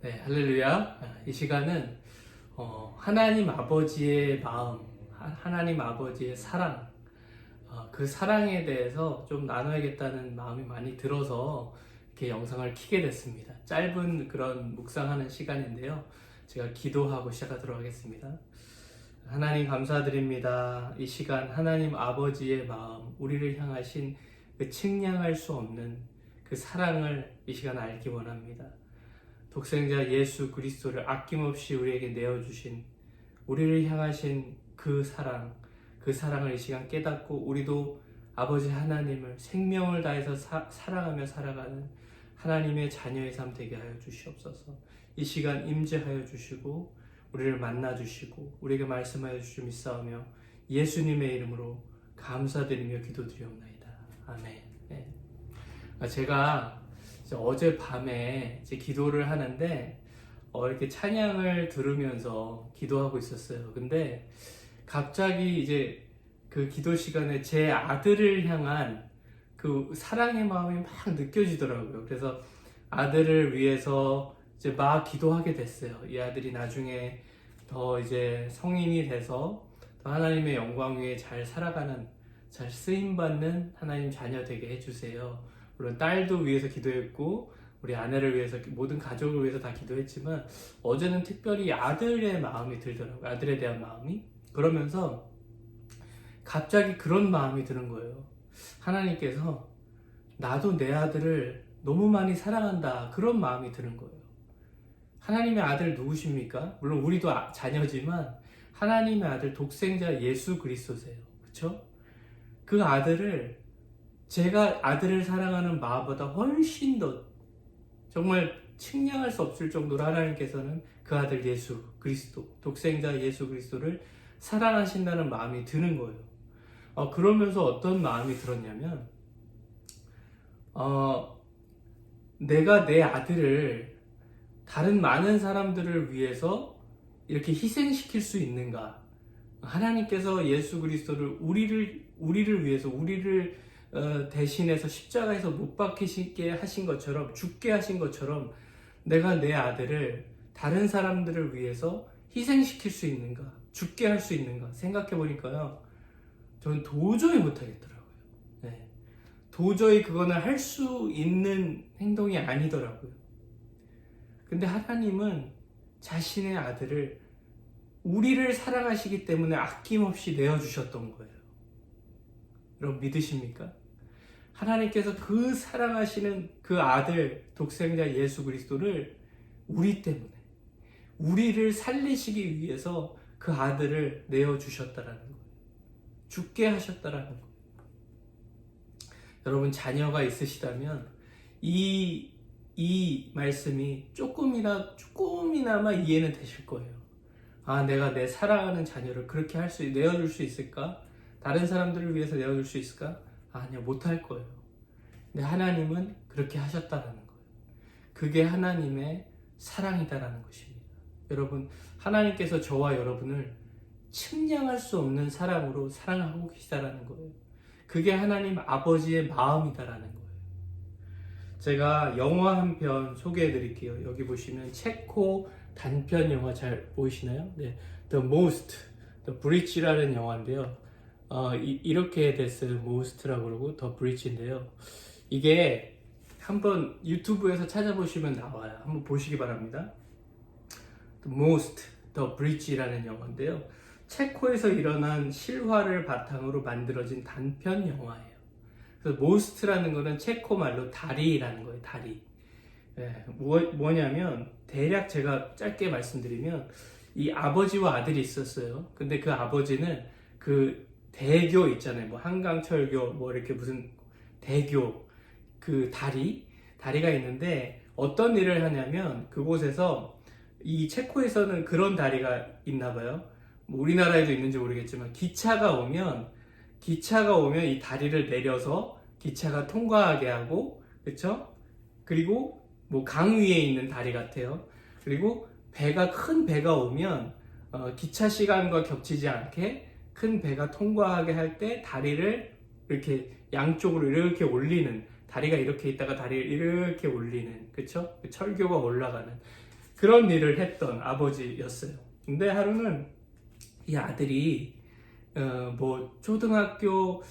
네, 할렐루야. 이 시간은 하나님 아버지의 마음, 하나님 아버지의 사랑, 그 사랑에 대해서 좀 나눠야겠다는 마음이 많이 들어서 이렇게 영상을 켜게 됐습니다. 짧은 그런 묵상하는 시간인데요. 제가 기도하고 시작하도록 하겠습니다. 하나님 감사드립니다. 이 시간 하나님 아버지의 마음, 우리를 향하신 그 측량할 수 없는 그 사랑을 이 시간 알기 원합니다. 독생자 예수 그리스도를 아낌없이 우리에게 내어주신, 우리를 향하신 그 사랑을 이 시간 깨닫고 우리도 아버지 하나님을 생명을 다해서 사랑하며 살아가는 하나님의 자녀의 삶 되게 하여 주시옵소서. 이 시간 임재하여 주시고 우리를 만나 주시고 우리에게 말씀하여 주시 믿사오며 예수님의 이름으로 감사드리며 기도드리옵나이다. 아멘. 네. 제가 어젯밤에 기도를 하는데 이렇게 찬양을 들으면서 기도하고 있었어요. 근데 갑자기 이제 그 기도 시간에 제 아들을 향한 그 사랑의 마음이 막 느껴지더라고요. 그래서 아들을 위해서 이제 막 기도하게 됐어요. 이 아들이 나중에 더 이제 성인이 돼서 더 하나님의 영광 위에 잘 살아가는, 잘 쓰임받는 하나님 자녀 되게 해주세요. 물론 딸도 위해서 기도했고 우리 아내를 위해서, 모든 가족을 위해서 다 기도했지만 어제는 특별히 아들의 마음이 들더라고요. 아들에 대한 마음이. 그러면서 갑자기 그런 마음이 드는 거예요. 하나님께서 나도 내 아들을 너무 많이 사랑한다, 그런 마음이 드는 거예요. 하나님의 아들 누구십니까? 물론 우리도 자녀지만 하나님의 아들 독생자 예수 그리스도세요. 그렇죠? 그 아들을, 제가 아들을 사랑하는 마음보다 훨씬 더 정말 측량할 수 없을 정도로 하나님께서는 그 아들 예수 그리스도, 독생자 예수 그리스도를 사랑하신다는 마음이 드는 거예요. 그러면서 어떤 마음이 들었냐면, 내가 내 아들을 다른 많은 사람들을 위해서 이렇게 희생시킬 수 있는가? 하나님께서 예수 그리스도를 우리를 위해서, 우리를 대신해서 십자가에서 못 박히시게 하신 것처럼, 죽게 하신 것처럼 내가 내 아들을 다른 사람들을 위해서 희생시킬 수 있는가, 죽게 할 수 있는가 생각해 보니까요, 저는 도저히 못하겠더라고요. 네. 도저히 그거는 할 수 있는 행동이 아니더라고요. 근데 하나님은 자신의 아들을 우리를 사랑하시기 때문에 아낌없이 내어주셨던 거예요. 여러분 믿으십니까? 하나님께서 그 사랑하시는 그 아들 독생자 예수 그리스도를 우리 때문에, 우리를 살리시기 위해서 그 아들을 내어주셨다라는 거예요. 죽게 하셨다라는 거예요. 여러분 자녀가 있으시다면 이 말씀이 조금이나마 이해는 되실 거예요. 내가 내 사랑하는 자녀를 그렇게 내어줄 수 있을까? 다른 사람들을 위해서 내어줄 수 있을까? 아니요, 못할 거예요. 근데 하나님은 그렇게 하셨다라는 거예요. 그게 하나님의 사랑이다라는 것입니다. 여러분, 하나님께서 저와 여러분을 측량할 수 없는 사랑으로 사랑하고 계시다라는 거예요. 그게 하나님 아버지의 마음이다라는 거예요. 제가 영화 한 편 소개해 드릴게요. 여기 보시면 체코 단편 영화 잘 보이시나요? 네, The Most, The Bridge라는 영화인데요. 이렇게 됐어요. Most라고 그러고 The Bridge인데요. 이게 한번 유튜브에서 찾아보시면 나와요. 한번 보시기 바랍니다. The Most, The Bridge라는 영화인데요. 체코에서 일어난 실화를 바탕으로 만들어진 단편 영화예요. 그래서 Most라는 거는 체코 말로 다리라는 거예요. 다리. 네, 뭐냐면 대략 제가 짧게 말씀드리면, 이 아버지와 아들이 있었어요. 근데 그 아버지는 그 대교 있잖아요. 뭐 한강철교, 뭐 이렇게 무슨 대교, 그 다리가 있는데 어떤 일을 하냐면, 그곳에서, 이 체코에서는 그런 다리가 있나 봐요. 뭐 우리나라에도 있는지 모르겠지만 기차가 오면 이 다리를 내려서 기차가 통과하게 하고, 그렇죠? 그리고 뭐 강 위에 있는 다리 같아요. 그리고 큰 배가 오면 기차 시간과 겹치지 않게 큰 배가 통과하게 할 때 다리를 이렇게 양쪽으로 이렇게 올리는, 다리가 이렇게 있다가 다리를 이렇게 올리는, 그쵸? 철교가 올라가는 그런 일을 했던 아버지였어요. 근데 하루는 이 아들이 뭐 초등학교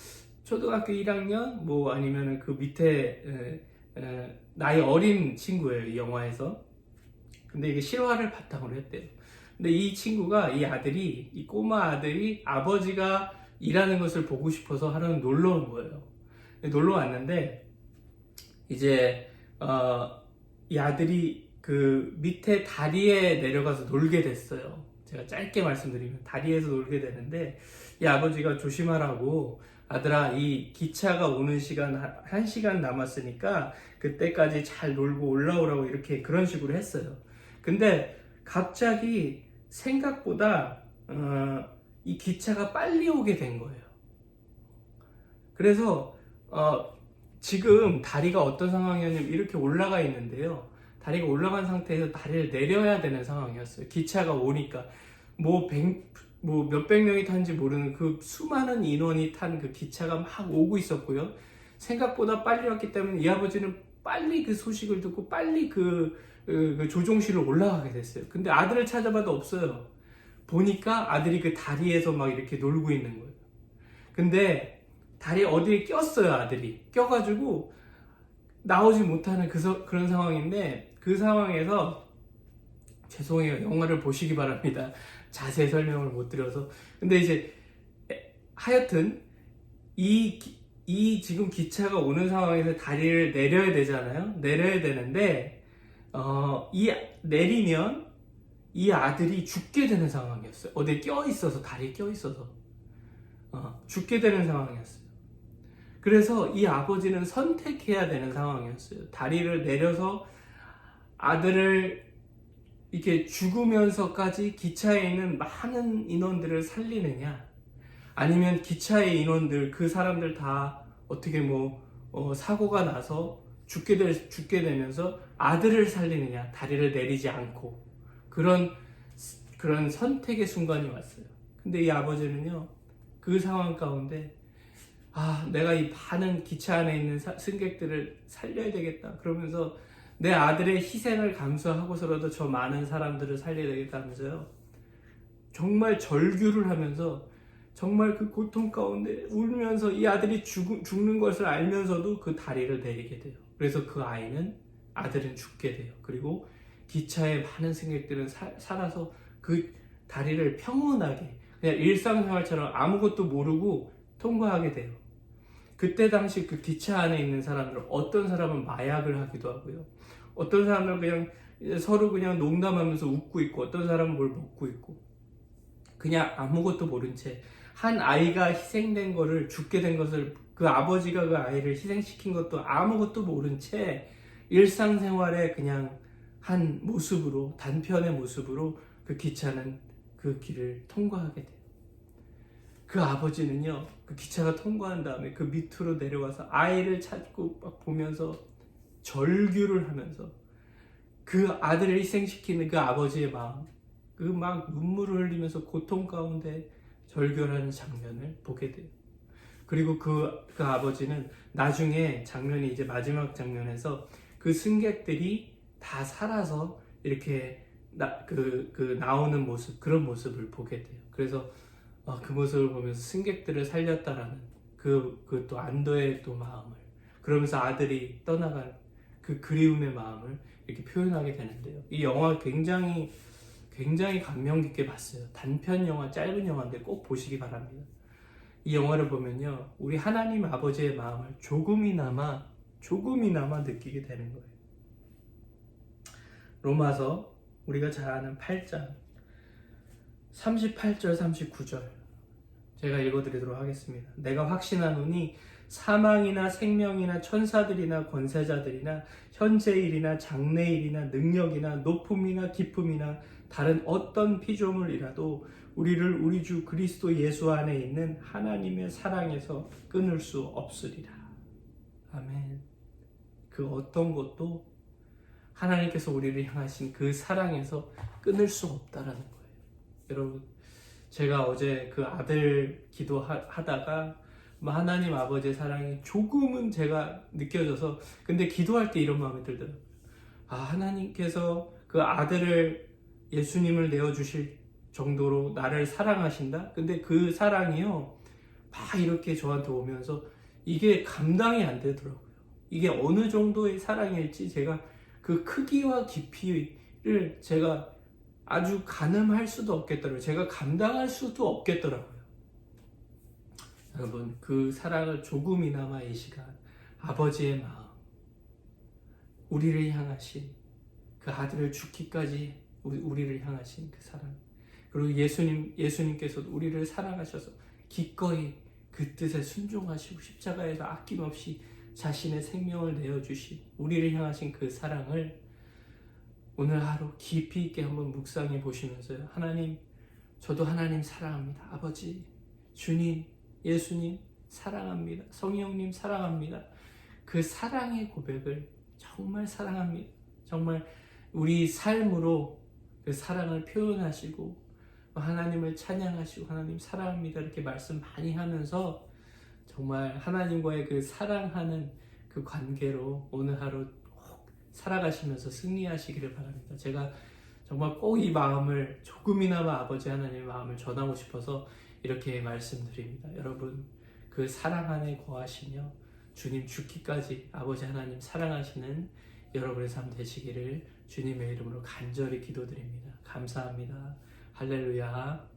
1학년 뭐 아니면 그 밑에 나이 어린 친구예요, 이 영화에서. 근데 이게 실화를 바탕으로 했대요. 근데 이 친구가, 이 꼬마 아들이 아버지가 일하는 것을 보고 싶어서 하루는 놀러 온 거예요. 놀러 왔는데 이제 이 아들이 그 밑에 다리에 내려가서 놀게 됐어요. 제가 짧게 말씀드리면 다리에서 놀게 되는데, 이 아버지가 조심하라고, 아들아, 이 기차가 오는 시간 1시간 남았으니까 그때까지 잘 놀고 올라오라고, 이렇게 그런 식으로 했어요. 근데 갑자기 생각보다 이 기차가 빨리 오게 된 거예요. 그래서 지금 다리가 어떤 상황이었냐면 이렇게 올라가 있는데요, 다리가 올라간 상태에서 다리를 내려야 되는 상황이었어요. 기차가 오니까 뭐 몇백 명이 탄지 모르는 그 수많은 인원이 탄 그 기차가 막 오고 있었고요. 생각보다 빨리 왔기 때문에 이 아버지는 빨리 그 소식을 듣고 빨리 그 조종실로 올라가게 됐어요. 근데 아들을 찾아봐도 없어요. 보니까 아들이 그 다리에서 막 이렇게 놀고 있는 거예요. 근데 다리 어디에 꼈어요. 아들이 껴가지고 나오지 못하는 그런 상황인데, 그 상황에서, 죄송해요, 영화를 보시기 바랍니다. 자세히 설명을 못 드려서. 근데 이제 하여튼 이 지금 기차가 오는 상황에서 다리를 내려야 되잖아요. 내려야 되는데 내리면 이 아들이 죽게 되는 상황이었어요. 어디에 껴있어서, 다리에 껴있어서 죽게 되는 상황이었어요. 그래서 이 아버지는 선택해야 되는 상황이었어요. 다리를 내려서 아들을 이렇게 죽으면서까지 기차에 있는 많은 인원들을 살리느냐, 아니면 기차의 인원들, 그 사람들 다 어떻게 사고가 나서 죽게 되면서 아들을 살리느냐, 다리를 내리지 않고. 그런 선택의 순간이 왔어요. 근데 이 아버지는요, 그 상황 가운데 내가 이 많은 기차 안에 있는 승객들을 살려야 되겠다 그러면서 내 아들의 희생을 감수하고서라도 저 많은 사람들을 살려야 되겠다면서요, 정말 절규를 하면서, 정말 그 고통 가운데 울면서 이 아들이 죽는 것을 알면서도 그 다리를 내리게 돼요. 그래서 그 아들은 죽게 돼요. 그리고 기차의 많은 승객들은 살아서 그 다리를 평온하게 그냥 일상생활처럼 아무것도 모르고 통과하게 돼요. 그때 당시 그 기차 안에 있는 사람들, 어떤 사람은 마약을 하기도 하고요, 어떤 사람은 그냥 서로 그냥 농담하면서 웃고 있고, 어떤 사람은 뭘 먹고 있고, 그냥 아무것도 모른 채 한 아이가 희생된 거를, 죽게 된 것을, 그 아버지가 그 아이를 희생시킨 것도 아무것도 모른 채 일상생활에 그냥 한 모습으로, 단편의 모습으로 그 기차는 그 길을 통과하게 돼요. 그 아버지는요, 그 기차가 통과한 다음에 그 밑으로 내려와서 아이를 찾고 막 보면서 절규를 하면서 그 아들을 희생시키는 그 아버지의 마음, 그 막 눈물을 흘리면서 고통 가운데 절규하는 장면을 보게 돼요. 그리고 그 아버지는 나중에 장면이, 이제 마지막 장면에서 그 승객들이 다 살아서 이렇게 나오는 모습, 그런 모습을 보게 돼요. 그래서 그 모습을 보면서 승객들을 살렸다라는 그 또 안도의 또 마음을, 그러면서 아들이 떠나간 그 그리움의 마음을 이렇게 표현하게 되는데요. 이 영화 굉장히 감명 깊게 봤어요. 단편 영화, 짧은 영화인데 꼭 보시기 바랍니다. 이 영화를 보면요, 우리 하나님 아버지의 마음을 조금이나마 느끼게 되는 거예요. 로마서 우리가 잘 아는 8장 38절 39절 제가 읽어드리도록 하겠습니다. 내가 확신하노니 사망이나 생명이나 천사들이나 권세자들이나 현재일이나 장래일이나 능력이나 높음이나 깊음이나 다른 어떤 피조물이라도 우리를 우리 주 그리스도 예수 안에 있는 하나님의 사랑에서 끊을 수 없으리라. 아멘. 그 어떤 것도 하나님께서 우리를 향하신 그 사랑에서 끊을 수 없다라는 거예요. 여러분, 제가 어제 그 아들 기도하다가 하나님 아버지의 사랑이 조금은 제가 느껴져서, 근데 기도할 때 이런 마음이 들더라고요. 하나님께서 그 아들을 예수님을 내어주실 정도로 나를 사랑하신다? 근데 그 사랑이요, 막 이렇게 저한테 오면서 이게 감당이 안 되더라고요. 이게 어느 정도의 사랑일지 제가 그 크기와 깊이를 제가 아주 가늠할 수도 없겠더라고요. 제가 감당할 수도 없겠더라고요. 여러분, 그 사랑을 조금이나마 이 시간 아버지의 마음, 우리를 향하신 그 아들을 죽기까지 우리를 향하신 그 사랑, 그리고 예수님께서도 우리를 사랑하셔서 기꺼이 그 뜻에 순종하시고 십자가에서 아낌없이 자신의 생명을 내어주신 우리를 향하신 그 사랑을 오늘 하루 깊이 있게 한번 묵상해 보시면서요, 하나님, 저도 하나님 사랑합니다. 아버지, 주님, 예수님 사랑합니다. 성령님 사랑합니다. 그 사랑의 고백을 정말 사랑합니다. 정말 우리 삶으로 그 사랑을 표현하시고 하나님을 찬양하시고 하나님 사랑합니다 이렇게 말씀 많이 하면서 정말 하나님과의 그 사랑하는 그 관계로 오늘 하루 꼭 살아가시면서 승리하시기를 바랍니다. 제가 정말 꼭 이 마음을 조금이나마 아버지 하나님의 마음을 전하고 싶어서 이렇게 말씀드립니다. 여러분, 그 사랑 안에 거하시며 주님 죽기까지 아버지 하나님 사랑하시는 여러분의 삶 되시기를 주님의 이름으로 간절히 기도드립니다. 감사합니다. 할렐루야.